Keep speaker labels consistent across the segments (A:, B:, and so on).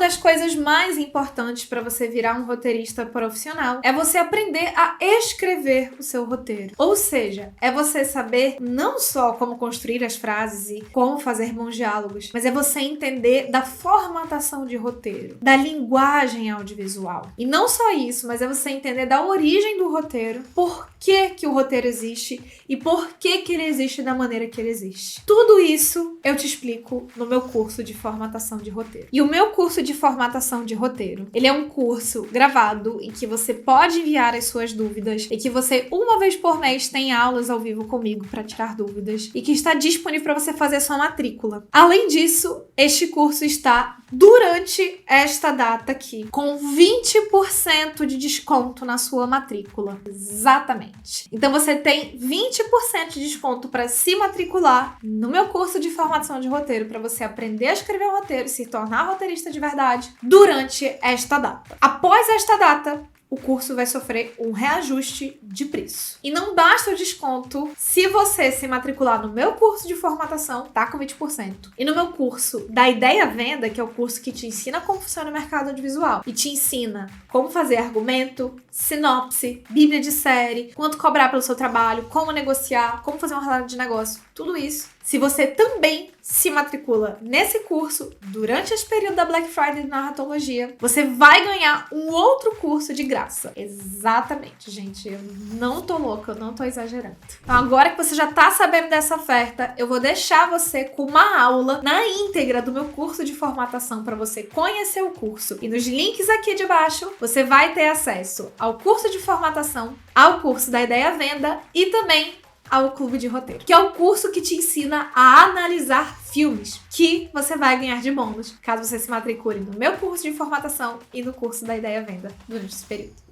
A: das coisas mais importantes para você virar um roteirista profissional é você aprender a escrever o seu roteiro. Ou seja, é você saber não só como construir as frases e como fazer bons diálogos, mas é você entender da formatação de roteiro, da linguagem audiovisual. E não só isso, mas é você entender da origem do roteiro, por que o roteiro existe e por que ele existe da maneira que ele existe. Tudo isso eu te explico no meu curso de formatação de roteiro. E o meu curso de formatação de roteiro, ele é um curso gravado em que você pode enviar as suas dúvidas e que você, uma vez por mês, tem aulas ao vivo comigo para tirar dúvidas e que está disponível para você fazer a sua matrícula. Além disso, este curso está durante esta data aqui, com 20% de desconto na sua matrícula. Exatamente. Então você tem 20% de desconto para se matricular no meu curso de formação de roteiro, para você aprender a escrever um roteiro e se tornar roteirista de verdade durante esta data. Após esta data, o curso vai sofrer um reajuste de preço. E não basta o desconto se você se matricular no meu curso de formatação, tá com 20%. E no meu curso da Ideia à Venda, que é o curso que te ensina como funciona o mercado audiovisual e te ensina como fazer argumento, sinopse, bíblia de série, quanto cobrar pelo seu trabalho, como negociar, como fazer um relatório de negócio, tudo isso. Se você também se matricula nesse curso durante esse período da Black Friday de narratologia, você vai ganhar um outro curso de graça. Exatamente, gente. Eu não tô louca, eu não tô exagerando. Então, agora que você já tá sabendo dessa oferta, eu vou deixar você com uma aula na íntegra do meu curso de formatação para você conhecer o curso. E nos links aqui de baixo, você vai ter acesso ao curso de formatação, ao curso da Ideia à Venda e também ao Clube de Roteiro, que é o curso que te ensina a analisar filmes, que você vai ganhar de bônus caso você se matricule no meu curso de formatação e no curso da Ideia à Venda durante esse período.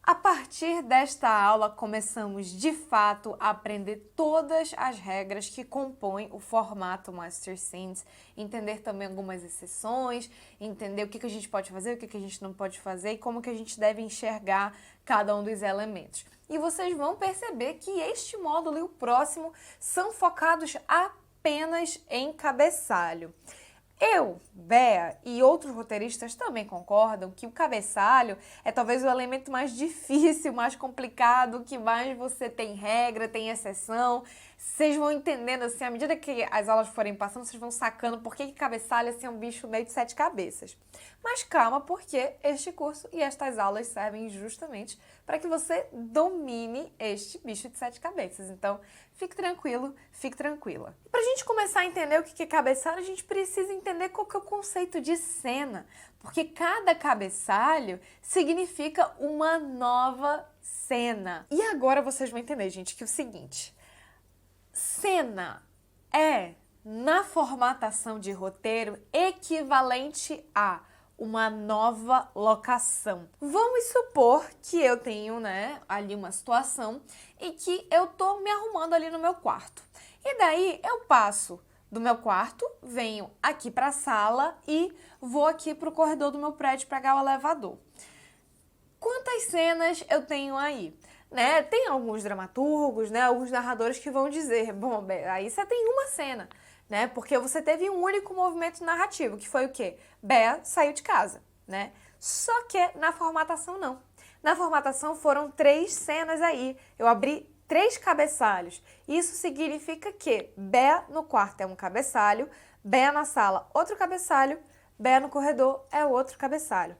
B: A partir desta aula, começamos de fato a aprender todas as regras que compõem o formato Master Scenes, entender também algumas exceções, entender o que a gente pode fazer, o que a gente não pode fazer e como que a gente deve enxergar cada um dos elementos. E vocês vão perceber que este módulo e o próximo são focados apenas em cabeçalho. Eu, Bea e outros roteiristas também concordam que o cabeçalho é talvez o elemento mais difícil, mais complicado, que mais você tem regra, tem exceção. Vocês vão entendendo assim, à medida que as aulas forem passando, vocês vão sacando por que cabeçalho assim, é um bicho meio de 7 cabeças. Mas calma, porque este curso e estas aulas servem justamente para que você domine este bicho de 7 cabeças. Então, fique tranquilo, fique tranquila. E para a gente começar a entender o que é cabeçalho, a gente precisa entender qual que é o conceito de cena, porque cada cabeçalho significa uma nova cena. E agora vocês vão entender, gente, que é o seguinte: cena é, na formatação de roteiro, equivalente a uma nova locação. Vamos supor que eu tenho, ali uma situação e que eu tô me arrumando ali no meu quarto. E daí eu passo do meu quarto, venho aqui para a sala e vou aqui para o corredor do meu prédio pegar o elevador. Quantas cenas eu tenho aí? Tem alguns dramaturgos, alguns narradores que vão dizer, bom, aí você tem uma cena, porque você teve um único movimento narrativo, que foi o quê? Bea saiu de casa, Só que na formatação não. Na formatação foram 3 cenas aí, eu abri 3 cabeçalhos. Isso significa que Bea no quarto é um cabeçalho, Bea na sala outro cabeçalho, Bea no corredor é outro cabeçalho.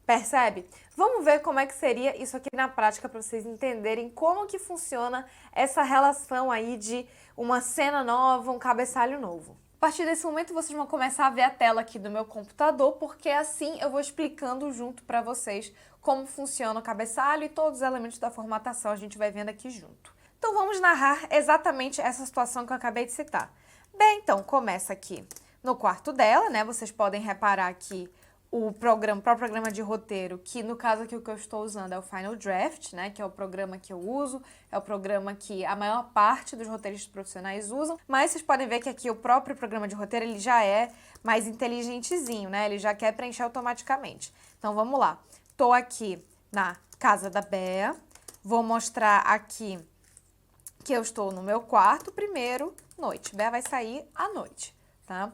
B: Percebe? Vamos ver como é que seria isso aqui na prática para vocês entenderem como que funciona essa relação aí de uma cena nova, um cabeçalho novo. A partir desse momento vocês vão começar a ver a tela aqui do meu computador, porque assim eu vou explicando junto para vocês como funciona o cabeçalho e todos os elementos da formatação a gente vai vendo aqui junto. Então vamos narrar exatamente essa situação que eu acabei de citar. Bem, então começa aqui no quarto dela, Vocês podem reparar aqui o próprio programa de roteiro, que no caso aqui o que eu estou usando é o Final Draft, que é o programa que eu uso, é o programa que a maior parte dos roteiristas profissionais usam, mas vocês podem ver que aqui o próprio programa de roteiro ele já é mais inteligentezinho, Ele já quer preencher automaticamente. Então vamos lá, tô aqui na casa da Bea, vou mostrar aqui que eu estou no meu quarto primeiro, noite. Bea vai sair à noite, tá?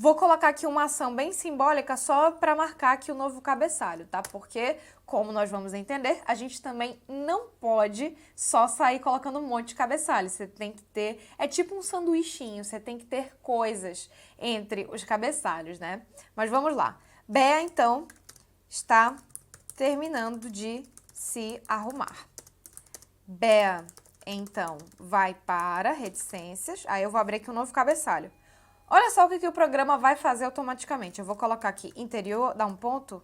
B: Vou colocar aqui uma ação bem simbólica só para marcar aqui o novo cabeçalho, tá? Porque, como nós vamos entender, a gente também não pode só sair colocando um monte de cabeçalho. Você tem que ter, é tipo um sanduichinho, você tem que ter coisas entre os cabeçalhos, né? Mas vamos lá. Bea, então, está terminando de se arrumar. Bea, então, vai para reticências. Aí eu vou abrir aqui um novo cabeçalho. Olha só o que o programa vai fazer automaticamente. Eu vou colocar aqui interior, dar um ponto.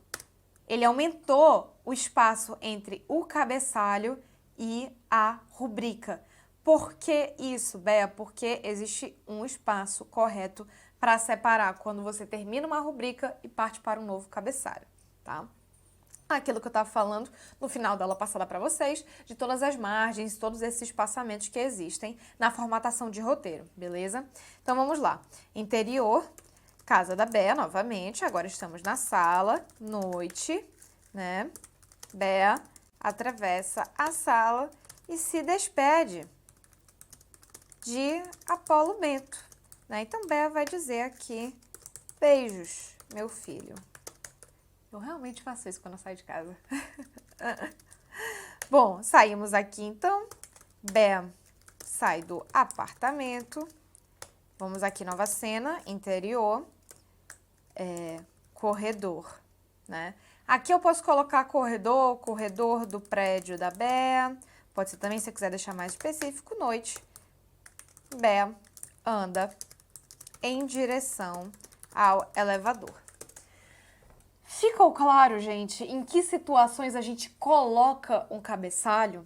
B: Ele aumentou o espaço entre o cabeçalho e a rubrica. Por que isso, Bea? Porque existe um espaço correto para separar quando você termina uma rubrica e parte para um novo cabeçalho, tá? Aquilo que eu estava falando no final da aula passada para vocês, de todas as margens, todos esses espaçamentos que existem na formatação de roteiro, beleza? Então vamos lá. Interior, casa da Bea, novamente, agora estamos na sala, noite, né? Bea atravessa a sala e se despede de Apolo Bento, né? Então Bea vai dizer aqui, beijos, meu filho. Eu realmente faço isso quando eu saio de casa. Bom, saímos aqui então. Bea sai do apartamento. Vamos aqui, nova cena, interior, corredor, né? Aqui eu posso colocar corredor do prédio da Bea. Pode ser também, se você quiser deixar mais específico, noite. Bea anda em direção ao elevador. Ficou claro, gente, em que situações a gente coloca um cabeçalho?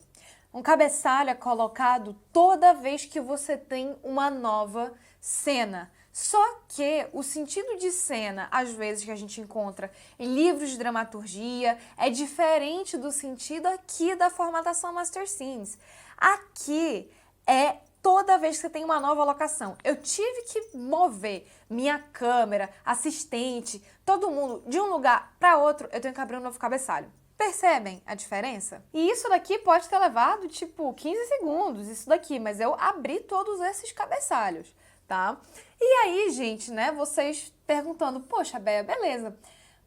B: Um cabeçalho é colocado toda vez que você tem uma nova cena. Só que o sentido de cena, às vezes, que a gente encontra em livros de dramaturgia, é diferente do sentido aqui da formatação Master Scenes. Aqui é toda vez que você tem uma nova locação. Eu tive que mover minha câmera, assistente, todo mundo de um lugar para outro, eu tenho que abrir um novo cabeçalho. Percebem a diferença? E isso daqui pode ter levado, tipo, 15 segundos, isso daqui, mas eu abri todos esses cabeçalhos, tá? E aí, gente, né, vocês perguntando, poxa, Bea, beleza,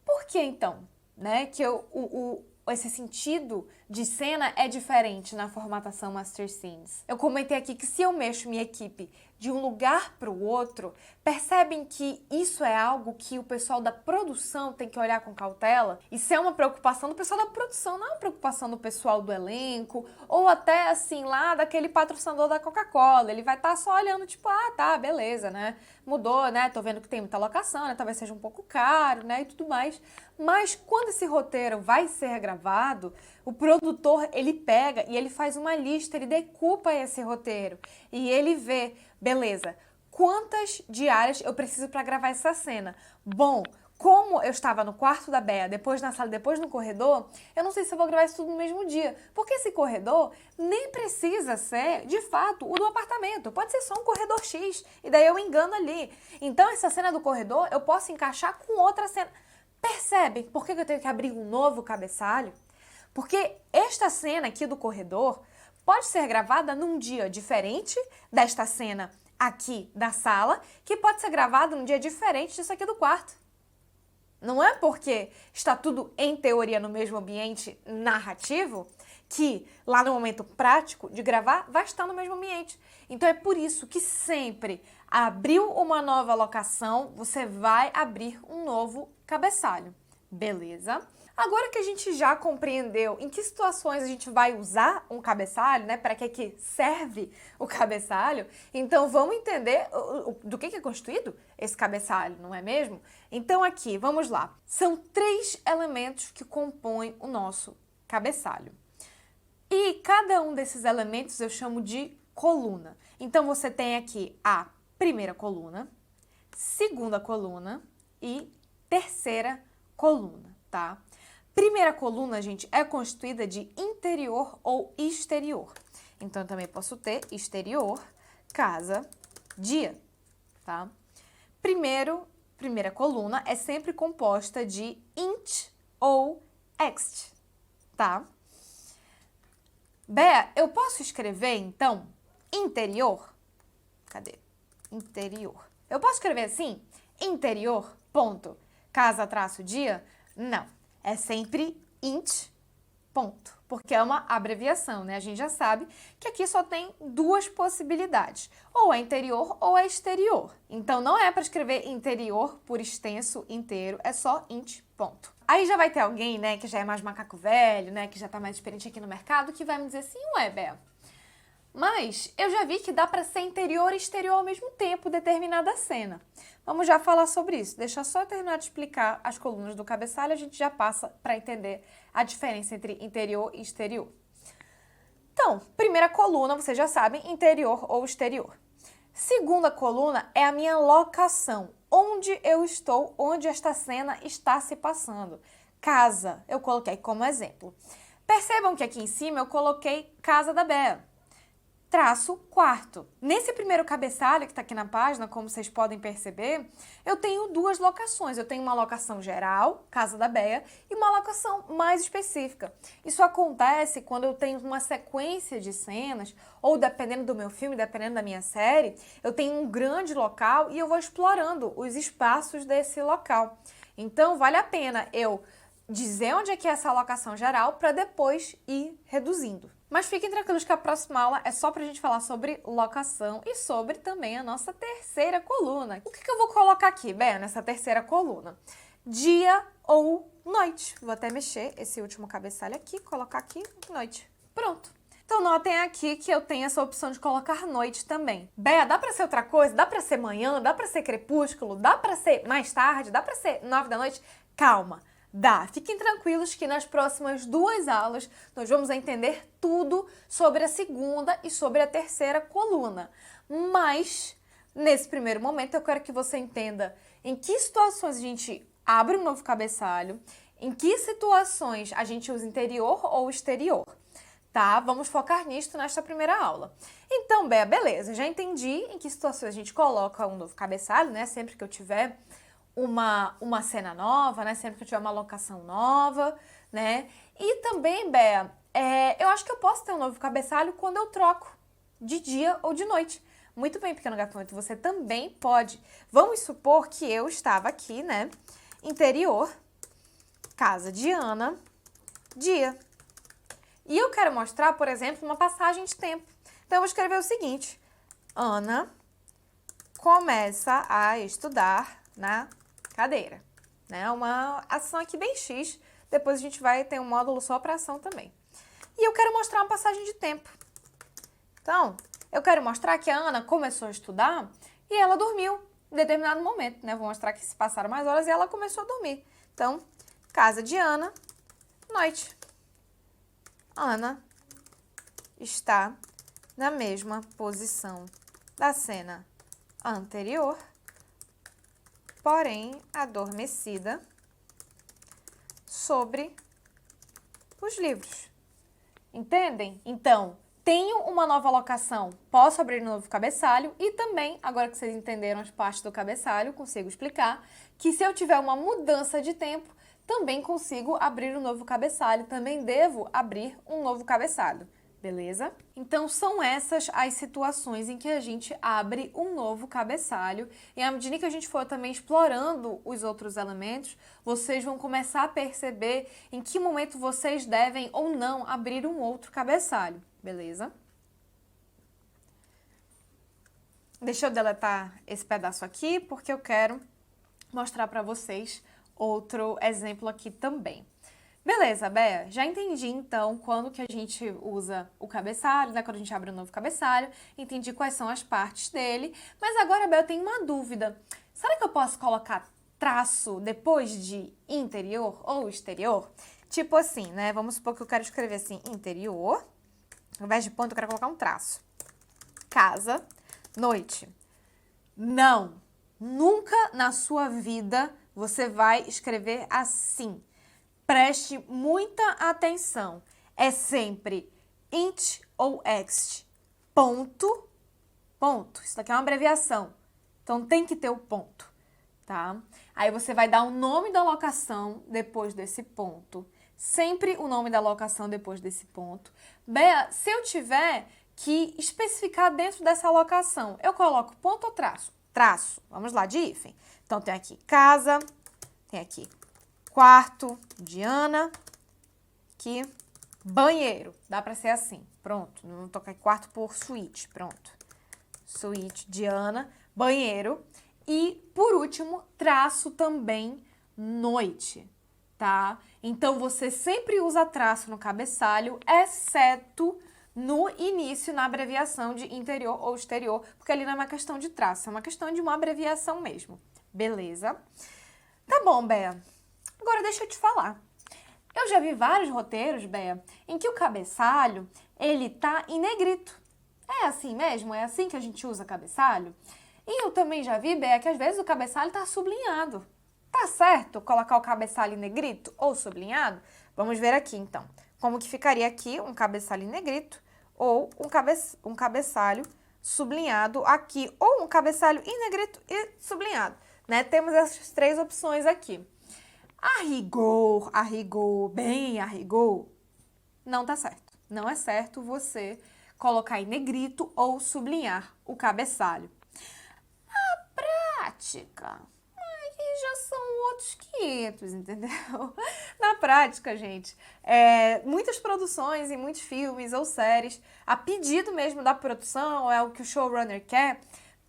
B: por que então, né, que esse sentido de cena é diferente na formatação Master Scenes? Eu comentei aqui que se eu mexo minha equipe de um lugar para o outro, percebem que isso é algo que o pessoal da produção tem que olhar com cautela? Isso é uma preocupação do pessoal da produção, não é uma preocupação do pessoal do elenco, ou até assim, lá daquele patrocinador da Coca-Cola. Ele vai estar só olhando, tipo, ah, tá, beleza, né? Mudou, né? Tô vendo que tem muita locação, né? Talvez seja um pouco caro, né? E tudo mais. Mas quando esse roteiro vai ser gravado, o produtor, ele pega e ele faz uma lista, ele decupa esse roteiro e ele vê, beleza, quantas diárias eu preciso para gravar essa cena? Bom, como eu estava no quarto da Bea, depois na sala, depois no corredor, eu não sei se eu vou gravar isso tudo no mesmo dia, porque esse corredor nem precisa ser, de fato, o do apartamento. Pode ser só um corredor X, e daí eu engano ali. Então, essa cena do corredor, eu posso encaixar com outra cena. Percebem por que eu tenho que abrir um novo cabeçalho? Porque esta cena aqui do corredor pode ser gravada num dia diferente desta cena aqui da sala, que pode ser gravada num dia diferente disso aqui do quarto. Não é porque está tudo em teoria no mesmo ambiente narrativo que lá no momento prático de gravar vai estar no mesmo ambiente. Então é por isso que sempre abriu uma nova locação, você vai abrir um novo cabeçalho. Beleza? Agora que a gente já compreendeu em que situações a gente vai usar um cabeçalho, né? Para que serve o cabeçalho, então vamos entender do que é constituído esse cabeçalho, não é mesmo? Então aqui, vamos lá. São 3 elementos que compõem o nosso cabeçalho. E cada um desses elementos eu chamo de coluna. Então você tem aqui a primeira coluna, segunda coluna e terceira coluna, tá? Primeira coluna, gente, é constituída de interior ou exterior. Então, eu também posso ter exterior, casa, dia, tá? Primeira coluna é sempre composta de int ou ext, tá? Bea, eu posso escrever, então, interior? Cadê? Interior. Eu posso escrever assim? interior, ponto. Casa traço dia? Não. É sempre int, ponto. Porque é uma abreviação, né? A gente já sabe que aqui só tem duas possibilidades. Ou é interior ou é exterior. Então não é para escrever interior por extenso inteiro, é só int, ponto. Aí já vai ter alguém, né, que já é mais macaco velho, né, que já tá mais experiente aqui no mercado, que vai me dizer assim, ué, Bea, mas eu já vi que dá para ser interior e exterior ao mesmo tempo, determinada cena. Vamos já falar sobre isso. Deixa só eu terminar de explicar as colunas do cabeçalho, a gente já passa para entender a diferença entre interior e exterior. Então, primeira coluna, vocês já sabem, interior ou exterior. Segunda coluna é a minha locação. Onde eu estou, onde esta cena está se passando. Casa, eu coloquei como exemplo. Percebam que aqui em cima eu coloquei casa da Bea. Traço quarto. Nesse primeiro cabeçalho que está aqui na página, como vocês podem perceber, eu tenho duas locações. Eu tenho uma locação geral, casa da Bea, e uma locação mais específica. Isso acontece quando eu tenho uma sequência de cenas, ou dependendo do meu filme, dependendo da minha série, eu tenho um grande local e eu vou explorando os espaços desse local. Então, vale a pena eu dizer onde é que é essa locação geral para depois ir reduzindo. Mas fiquem tranquilos que a próxima aula é só pra gente falar sobre locação e sobre também a nossa terceira coluna. O que eu vou colocar aqui, Bea, nessa terceira coluna? Dia ou noite. Vou até mexer esse último cabeçalho aqui, colocar aqui noite. Pronto. Então notem aqui que eu tenho essa opção de colocar noite também. Bea, dá pra ser outra coisa? Dá pra ser manhã? Dá pra ser crepúsculo? Dá pra ser mais tarde? Dá pra ser 9 da noite? Calma. Dá. Fiquem tranquilos que nas próximas 2 aulas nós vamos entender tudo sobre a segunda e sobre a terceira coluna. Mas, nesse primeiro momento, eu quero que você entenda em que situações a gente abre um novo cabeçalho, em que situações a gente usa interior ou exterior. Tá? Vamos focar nisto nesta primeira aula. Então, Bea, beleza, já entendi em que situações a gente coloca um novo cabeçalho, né? Sempre que eu tiver uma cena nova, né? Sempre que eu tiver uma locação nova, né? E também, Bea, eu acho que eu posso ter um novo cabeçalho quando eu troco de dia ou de noite. Muito bem, pequeno gafanhoto, você também pode. Vamos supor que eu estava aqui, né? Interior, casa de Ana, dia. E eu quero mostrar, por exemplo, uma passagem de tempo. Então, eu vou escrever o seguinte. Ana começa a estudar na cadeira, né? Uma ação aqui bem X, depois a gente vai ter um módulo só para ação também. E eu quero mostrar uma passagem de tempo. Então, eu quero mostrar que a Ana começou a estudar e ela dormiu em determinado momento, né? Vou mostrar que se passaram mais horas e ela começou a dormir. Então, casa de Ana, noite. Ana está na mesma posição da cena anterior, porém adormecida sobre os livros. Entendem? Então, tenho uma nova locação, posso abrir um novo cabeçalho e também, agora que vocês entenderam as partes do cabeçalho, consigo explicar que se eu tiver uma mudança de tempo, também consigo abrir um novo cabeçalho, também devo abrir um novo cabeçalho. Beleza? Então, são essas as situações em que a gente abre um novo cabeçalho e à medida que a gente for também explorando os outros elementos, vocês vão começar a perceber em que momento vocês devem ou não abrir um outro cabeçalho. Beleza? Deixa eu deletar esse pedaço aqui porque eu quero mostrar para vocês outro exemplo aqui também. Beleza, Bea, já entendi então quando que a gente usa o cabeçalho, né, quando a gente abre um novo cabeçalho, entendi quais são as partes dele, mas agora, Bea, eu tenho uma dúvida. Será que eu posso colocar traço depois de interior ou exterior? Tipo assim, né, vamos supor que eu quero escrever assim, interior, ao invés de ponto eu quero colocar um traço. Casa, noite. Não, nunca na sua vida você vai escrever assim. Preste muita atenção. É sempre int ou ext. Ponto, ponto. Isso daqui é uma abreviação. Então, tem que ter o ponto, tá? Aí, você vai dar o nome da locação depois desse ponto. Sempre o nome da locação depois desse ponto. Bea, se eu tiver que especificar dentro dessa locação, eu coloco ponto ou traço? Traço. Vamos lá, de hífen. Então, tem aqui casa, tem aqui quarto de Ana, aqui banheiro. Dá pra ser assim, pronto. Não tocar quarto por suíte, pronto. Suíte de Ana, banheiro. E, por último, traço também noite, tá? Então, você sempre usa traço no cabeçalho, exceto no início, na abreviação de interior ou exterior, porque ali não é uma questão de traço, é uma questão de uma abreviação mesmo. Beleza? Tá bom, Bea. Agora deixa eu te falar. Eu já vi vários roteiros, Bea, em que o cabeçalho, ele tá em negrito. É assim mesmo? É assim que a gente usa cabeçalho? E eu também já vi, Bea, que às vezes o cabeçalho tá sublinhado. Tá certo colocar o cabeçalho em negrito ou sublinhado? Vamos ver aqui, então. Como que ficaria aqui um cabeçalho em negrito ou um cabeçalho sublinhado aqui, ou um cabeçalho em negrito e sublinhado, né? Temos essas três opções aqui. A rigor, bem a rigor, não tá certo. Não é certo você colocar em negrito ou sublinhar o cabeçalho. A prática, aí já são outros 500, entendeu? Na prática, gente, muitas produções e muitos filmes ou séries, a pedido mesmo da produção, é o que o showrunner quer,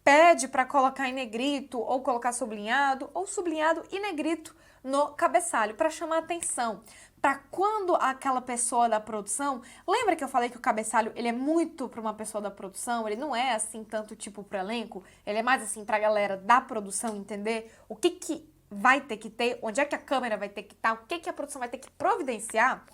B: pede para colocar em negrito ou colocar sublinhado ou sublinhado e negrito no cabeçalho, para chamar atenção, para quando aquela pessoa da produção, lembra que eu falei que o cabeçalho, ele é muito para uma pessoa da produção, ele não é assim tanto tipo pro elenco, ele é mais assim pra galera da produção entender o que vai ter que ter, onde é que a câmera vai ter que estar, o que a produção vai ter que providenciar.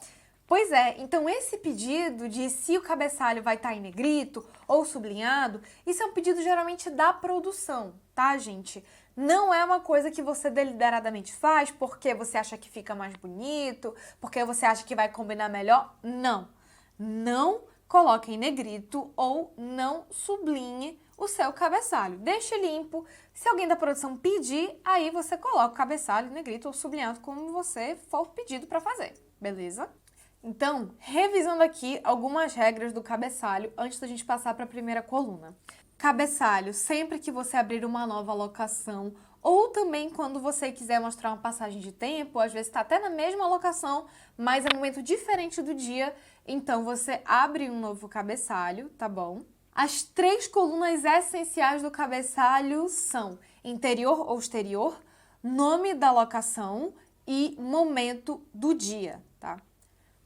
B: Pois é, então esse pedido de se o cabeçalho vai estar em negrito ou sublinhado, isso é um pedido geralmente da produção, tá, gente? Não é uma coisa que você deliberadamente faz porque você acha que fica mais bonito, porque você acha que vai combinar melhor. Não. Não coloque em negrito ou não sublinhe o seu cabeçalho. Deixe limpo. Se alguém da produção pedir, aí você coloca o cabeçalho em negrito ou sublinhado como você for pedido para fazer, beleza? Então, revisando aqui algumas regras do cabeçalho antes da gente passar para a primeira coluna. Cabeçalho, sempre que você abrir uma nova locação ou também quando você quiser mostrar uma passagem de tempo, às vezes está até na mesma locação, mas é um momento diferente do dia, então você abre um novo cabeçalho, tá bom? As 3 colunas essenciais do cabeçalho são interior ou exterior, nome da locação e momento do dia, tá?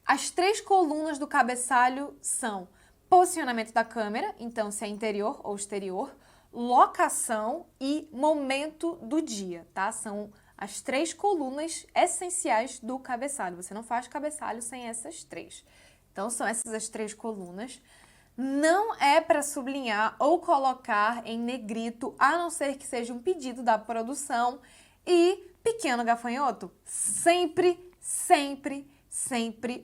B: As 3 colunas do cabeçalho são posicionamento da câmera, então se é interior ou exterior, locação e momento do dia, tá? São as 3 colunas essenciais do cabeçalho. Você não faz cabeçalho sem essas 3. Então, são essas as 3 colunas. Não é para sublinhar ou colocar em negrito, a não ser que seja um pedido da produção. E, pequeno gafanhoto, sempre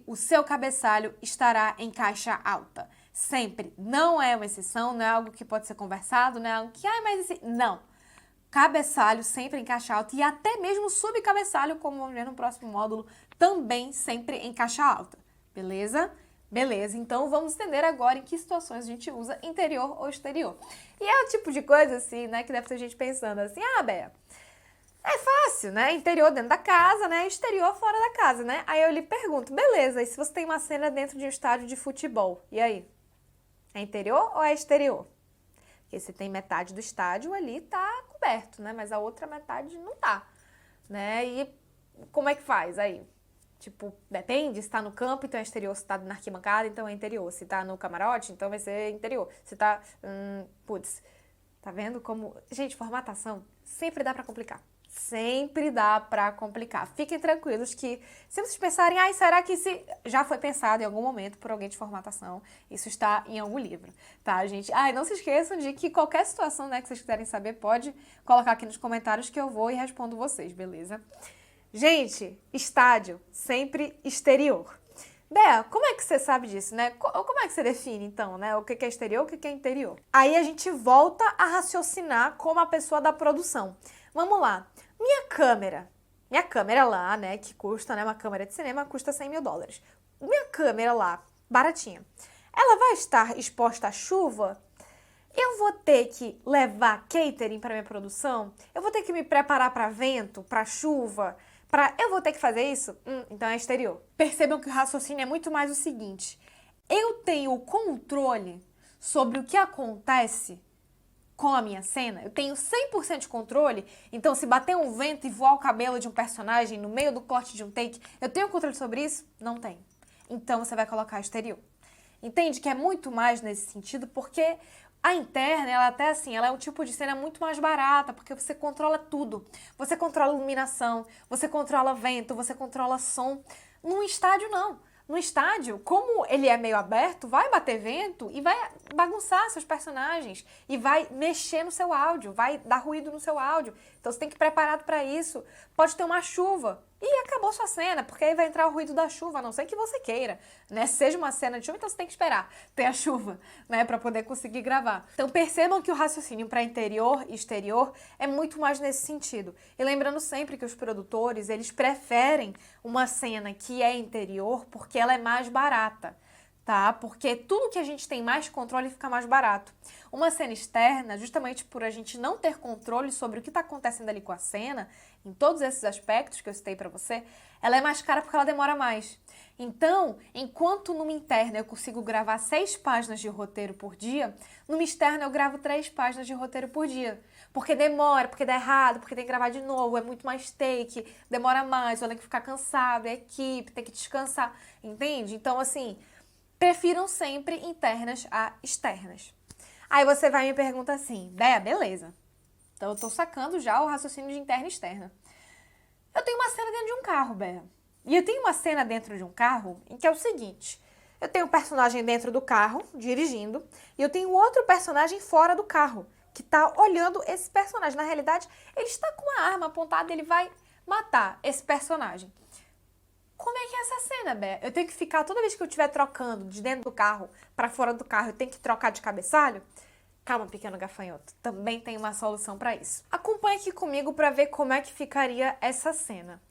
B: o seu cabeçalho estará em caixa alta. Sempre. Não é uma exceção, não é algo que pode ser conversado, não é algo que, mas esse... Não. Cabeçalho sempre em caixa alta e até mesmo subcabeçalho, como vamos ver no próximo módulo, também sempre em caixa alta. Beleza? Beleza, então vamos entender agora em que situações a gente usa interior ou exterior. E é o tipo de coisa assim, né, que deve ter gente pensando assim, Bea, é fácil, né? Interior dentro da casa, né? Exterior fora da casa, né? Aí eu lhe pergunto, beleza, e se você tem uma cena dentro de um estádio de futebol, e aí? É interior ou é exterior? Porque se tem metade do estádio ali tá coberto, né? Mas a outra metade não tá, né? E como é que faz aí? Tipo, depende, se tá no campo, então é exterior. Se tá na arquibancada, então é interior. Se tá no camarote, então vai ser interior. Se tá... tá vendo como... Gente, formatação sempre dá pra complicar. Sempre dá pra complicar. Fiquem tranquilos que, se vocês pensarem, será que isso já foi pensado em algum momento por alguém de formatação? Isso está em algum livro, tá, gente? E não se esqueçam de que qualquer situação, né, que vocês quiserem saber, pode colocar aqui nos comentários que eu vou e respondo vocês, beleza? Gente, estádio, sempre exterior. Bea, como é que você sabe disso, né? Como é que você define, então, né? O que é exterior, o que é interior? Aí a gente volta a raciocinar como a pessoa da produção. Vamos lá. Minha câmera lá, né, que custa, né, uma câmera de cinema custa $100 mil. Minha câmera lá, baratinha, ela vai estar exposta à chuva? Eu vou ter que levar catering para minha produção? Eu vou ter que me preparar para vento, para chuva? Eu vou ter que fazer isso? Então é exterior. Percebam que o raciocínio é muito mais o seguinte. Eu tenho o controle sobre o que acontece com a minha cena, eu tenho 100% de controle, então se bater um vento e voar o cabelo de um personagem no meio do corte de um take, eu tenho controle sobre isso? Não tenho. Então você vai colocar exterior. Entende que é muito mais nesse sentido, porque a interna, ela até assim, ela é um tipo de cena muito mais barata, porque você controla tudo. Você controla iluminação, você controla vento, você controla som. Num estádio, não. No estádio, como ele é meio aberto, vai bater vento e vai bagunçar seus personagens e vai mexer no seu áudio, vai dar ruído no seu áudio. Então você tem que ir preparado para isso. Pode ter uma chuva e acabou sua cena, porque aí vai entrar o ruído da chuva, a não ser que você queira, né? Seja uma cena de chuva, então você tem que esperar ter a chuva, né, para poder conseguir gravar. Então percebam que o raciocínio para interior e exterior é muito mais nesse sentido. E lembrando sempre que os produtores, eles preferem uma cena que é interior porque ela é mais barata, tá? Porque tudo que a gente tem mais controle fica mais barato. Uma cena externa, justamente por a gente não ter controle sobre o que está acontecendo ali com a cena, em todos esses aspectos que eu citei para você, ela é mais cara porque ela demora mais. Então, enquanto numa interna eu consigo gravar 6 páginas de roteiro por dia, numa externa eu gravo 3 páginas de roteiro por dia. Porque demora, porque dá errado, porque tem que gravar de novo, é muito mais take, demora mais, eu tenho que ficar cansado, é equipe, tem que descansar, entende? Então, assim, prefiram sempre internas a externas. Aí você vai e me pergunta assim, Bea, beleza. Então eu tô sacando já o raciocínio de interna e externa. Eu tenho uma cena dentro de um carro, Bea. E eu tenho uma cena dentro de um carro em que é o seguinte. Eu tenho um personagem dentro do carro, dirigindo, e eu tenho outro personagem fora do carro, que tá olhando esse personagem. Na realidade, ele está com uma arma apontada e ele vai matar esse personagem. Como é que é essa cena, Bea? Eu tenho que ficar, toda vez que eu estiver trocando de dentro do carro para fora do carro, eu tenho que trocar de cabeçalho? Calma, pequeno gafanhoto, também tem uma solução para isso. Acompanhe aqui comigo para ver como é que ficaria essa cena.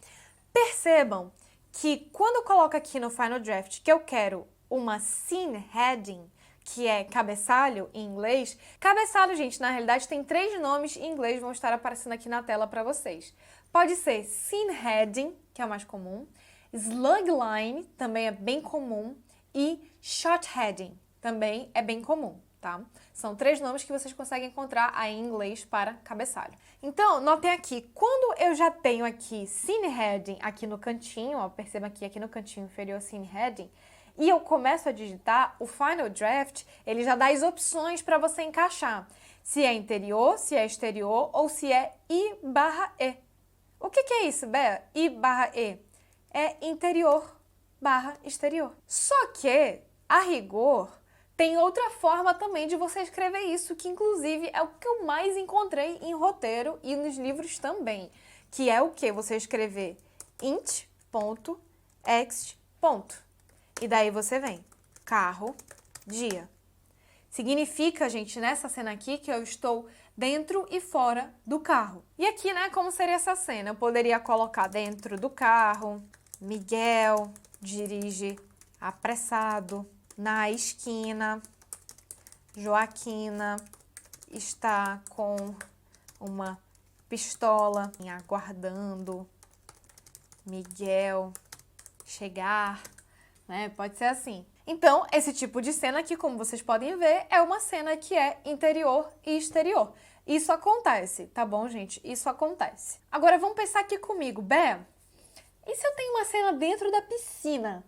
B: Percebam que quando eu coloco aqui no Final Draft que eu quero uma scene heading, que é cabeçalho em inglês. Cabeçalho, gente, na realidade tem 3 nomes em inglês, vão estar aparecendo aqui na tela para vocês. Pode ser scene heading, que é o mais comum, slug line, também é bem comum, e shot heading, também é bem comum, tá? São 3 nomes que vocês conseguem encontrar aí em inglês para cabeçalho. Então, notem aqui, quando eu já tenho aqui scene heading aqui no cantinho, ó, perceba aqui no cantinho inferior scene heading, e eu começo a digitar, o Final Draft, ele já dá as opções para você encaixar. Se é interior, se é exterior ou se é I/E. O que é isso, Bea? I/E? É interior / exterior. Só que, a rigor, tem outra forma também de você escrever isso, que inclusive é o que eu mais encontrei em roteiro e nos livros também, que é o que? Você escrever int.ext. E daí você vem, carro, dia. Significa, gente, nessa cena aqui que eu estou dentro e fora do carro. E aqui, né, como seria essa cena? Eu poderia colocar dentro do carro, Miguel dirige apressado, na esquina, Joaquina está com uma pistola aguardando Miguel chegar, né? Pode ser assim. Então, esse tipo de cena aqui, como vocês podem ver, é uma cena que é interior e exterior. Isso acontece, tá bom, gente? Isso acontece. Agora, vamos pensar aqui comigo, Bea, e se eu tenho uma cena dentro da piscina?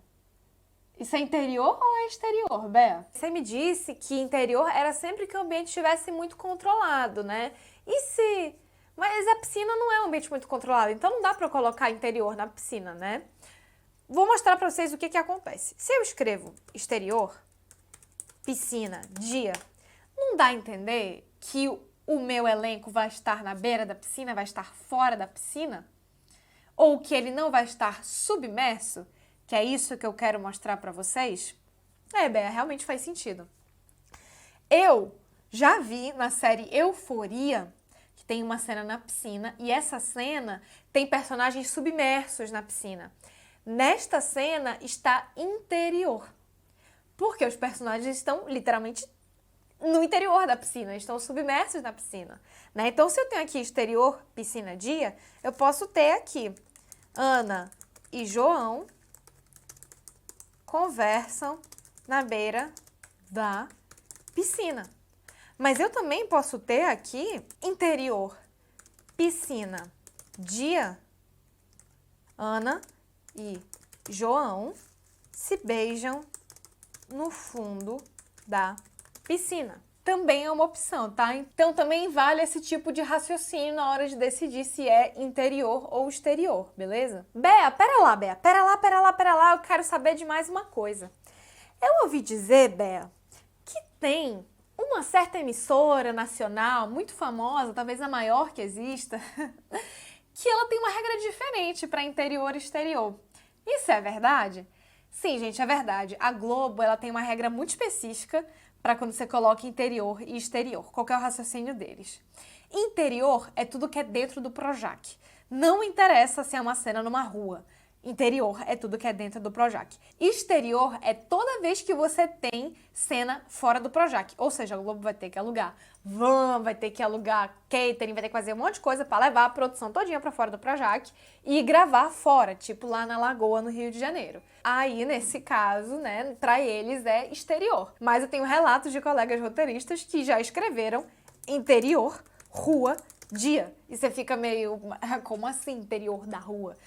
B: Isso é interior ou é exterior, Bea? Você me disse que interior era sempre que o ambiente estivesse muito controlado, né? E se... Mas a piscina não é um ambiente muito controlado, então não dá pra eu colocar interior na piscina, né? Vou mostrar pra vocês o que acontece. Se eu escrevo exterior, piscina, dia, não dá a entender que o meu elenco vai estar na beira da piscina, vai estar fora da piscina? Ou que ele não vai estar submerso? Que é isso que eu quero mostrar pra vocês? Bea, realmente faz sentido. Eu já vi na série Euforia, que tem uma cena na piscina, e essa cena tem personagens submersos na piscina. Nesta cena está interior, porque os personagens estão literalmente no interior da piscina, estão submersos na piscina, né? Então, se eu tenho aqui exterior, piscina, dia, eu posso ter aqui Ana e João conversam na beira da piscina. Mas eu também posso ter aqui interior, piscina, dia, Ana e João se beijam no fundo da piscina. Também é uma opção, tá? Então também vale esse tipo de raciocínio na hora de decidir se é interior ou exterior, beleza? Bea, pera lá, eu quero saber de mais uma coisa. Eu ouvi dizer, Bea, que tem uma certa emissora nacional muito famosa, talvez a maior que exista, que ela tem uma regra diferente para interior e exterior. Isso é verdade? Sim, gente, é verdade. A Globo, ela tem uma regra muito específica para quando você coloca interior e exterior. Qual que é o raciocínio deles? Interior é tudo que é dentro do Projac. Não interessa se é uma cena numa rua. Interior é tudo que é dentro do Projac. Exterior é toda vez que você tem cena fora do Projac. Ou seja, a Globo vai ter que alugar van, vai ter que alugar catering, vai ter que fazer um monte de coisa para levar a produção todinha para fora do Projac e gravar fora, tipo lá na Lagoa, no Rio de Janeiro. Aí, nesse caso, né, para eles é exterior. Mas eu tenho relatos de colegas roteiristas que já escreveram interior, rua, dia. E você fica meio, como assim interior da rua?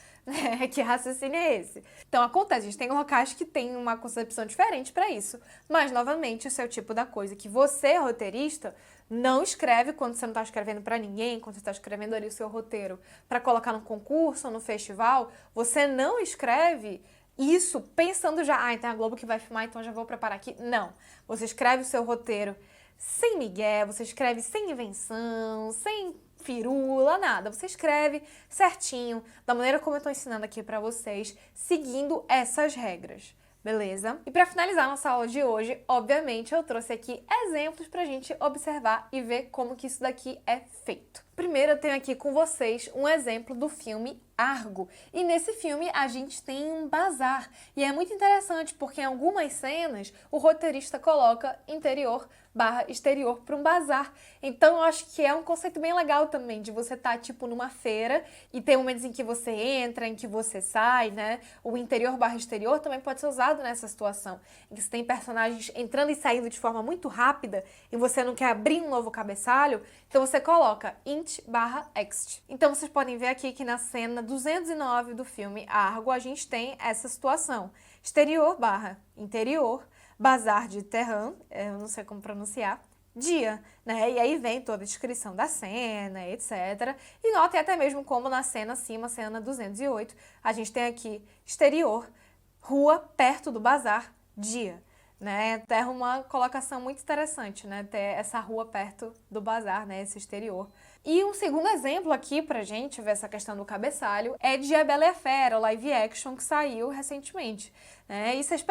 B: Que raciocínio é esse? Então acontece, a gente tem locais que tem uma concepção diferente para isso. Mas, novamente, esse é o tipo da coisa que você, roteirista, não escreve quando você não está escrevendo para ninguém, quando você está escrevendo ali o seu roteiro para colocar no concurso ou no festival, você não escreve isso pensando já, então é a Globo que vai filmar, então já vou preparar aqui. Não. Você escreve o seu roteiro sem migué, você escreve sem invenção, sem firula, nada. Você escreve certinho, da maneira como eu estou ensinando aqui para vocês, seguindo essas regras, beleza? E para finalizar nossa aula de hoje, obviamente eu trouxe aqui exemplos pra gente observar e ver como que isso daqui é feito. Primeiro eu tenho aqui com vocês um exemplo do filme Argo. E nesse filme a gente tem um bazar. E é muito interessante porque em algumas cenas o roteirista coloca interior / exterior para um bazar. Então eu acho que é um conceito bem legal também de você estar tipo numa feira e tem momentos em que você entra, em que você sai, né? O interior / exterior também pode ser usado nessa situação, em que você tem personagens entrando e saindo de forma muito rápida e você não quer abrir um novo cabeçalho, então você coloca int / ext. Então vocês podem ver aqui que na cena 209 do filme Argo a gente tem essa situação. Exterior / interior, bazar de terrain, eu não sei como pronunciar, dia, né? E aí vem toda a descrição da cena, etc. E notem até mesmo como na cena acima, cena 208, a gente tem aqui exterior, rua perto do bazar, dia. Né? Até uma colocação muito interessante, né? Ter essa rua perto do bazar, né? Esse exterior. E um segundo exemplo aqui pra gente ver essa questão do cabeçalho é de A Bela e a Fera, o live action que saiu recentemente. Né? E vocês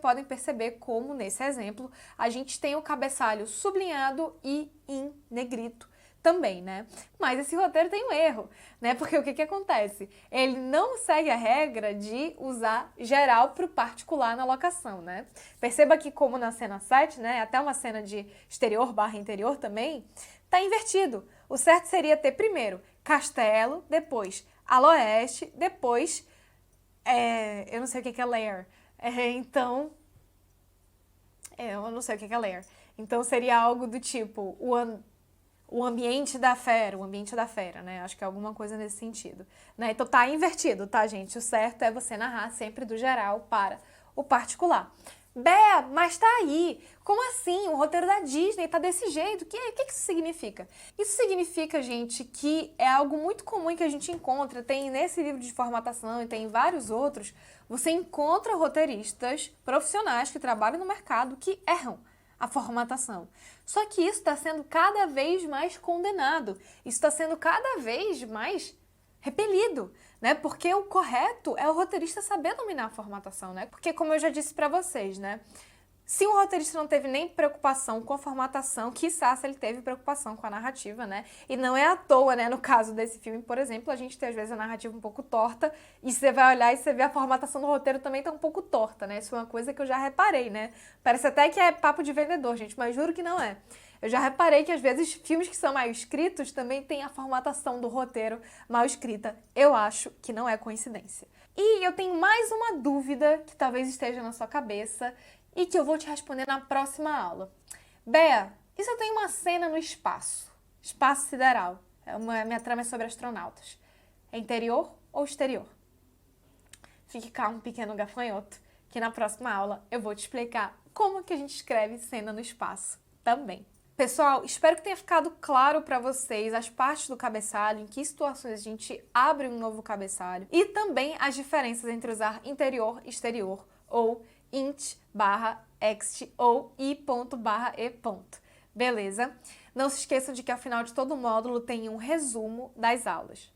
B: podem perceber como nesse exemplo a gente tem o cabeçalho sublinhado e em negrito também, né? Mas esse roteiro tem um erro, né? Porque o que acontece? Ele não segue a regra de usar geral para o particular na locação, né? Perceba que como na cena 7, né? Até uma cena de exterior / interior também, tá invertido. O certo seria ter primeiro castelo, depois aloeste, depois eu não sei o que é layer. Então, eu não sei o que é layer. Então seria algo do tipo o ambiente da fera, né? Acho que é alguma coisa nesse sentido. Né? Então tá invertido, tá, gente? O certo é você narrar sempre do geral para o particular. Bea, mas tá aí. Como assim? O roteiro da Disney tá desse jeito. O que isso significa? Isso significa, gente, que é algo muito comum que a gente encontra. Tem nesse livro de formatação e tem em vários outros. Você encontra roteiristas profissionais que trabalham no mercado que erram a formatação. Só que isso está sendo cada vez mais condenado. Isso está sendo cada vez mais repelido, né? Porque o correto é o roteirista saber dominar a formatação, né? Porque como eu já disse para vocês, né? Se o roteirista não teve nem preocupação com a formatação, quiçá se ele teve preocupação com a narrativa, né? E não é à toa, né? No caso desse filme, por exemplo, a gente tem às vezes a narrativa um pouco torta e você vai olhar e você vê a formatação do roteiro também tá um pouco torta, né? Isso é uma coisa que eu já reparei, né? Parece até que é papo de vendedor, gente, mas juro que não é. Eu já reparei que às vezes filmes que são mal escritos também têm a formatação do roteiro mal escrita. Eu acho que não é coincidência. E eu tenho mais uma dúvida que talvez esteja na sua cabeça e que eu vou te responder na próxima aula. Bea, e se eu tenho uma cena no espaço? Espaço sideral. Minha trama é sobre astronautas. É interior ou exterior? Fique calmo, pequeno gafanhoto, que na próxima aula eu vou te explicar como que a gente escreve cena no espaço também. Pessoal, espero que tenha ficado claro para vocês as partes do cabeçalho, em que situações a gente abre um novo cabeçalho e também as diferenças entre usar interior e exterior, ou int barra ext ou i ponto barra e ponto. Beleza? Não se esqueçam de que ao final de todo módulo tem um resumo das aulas.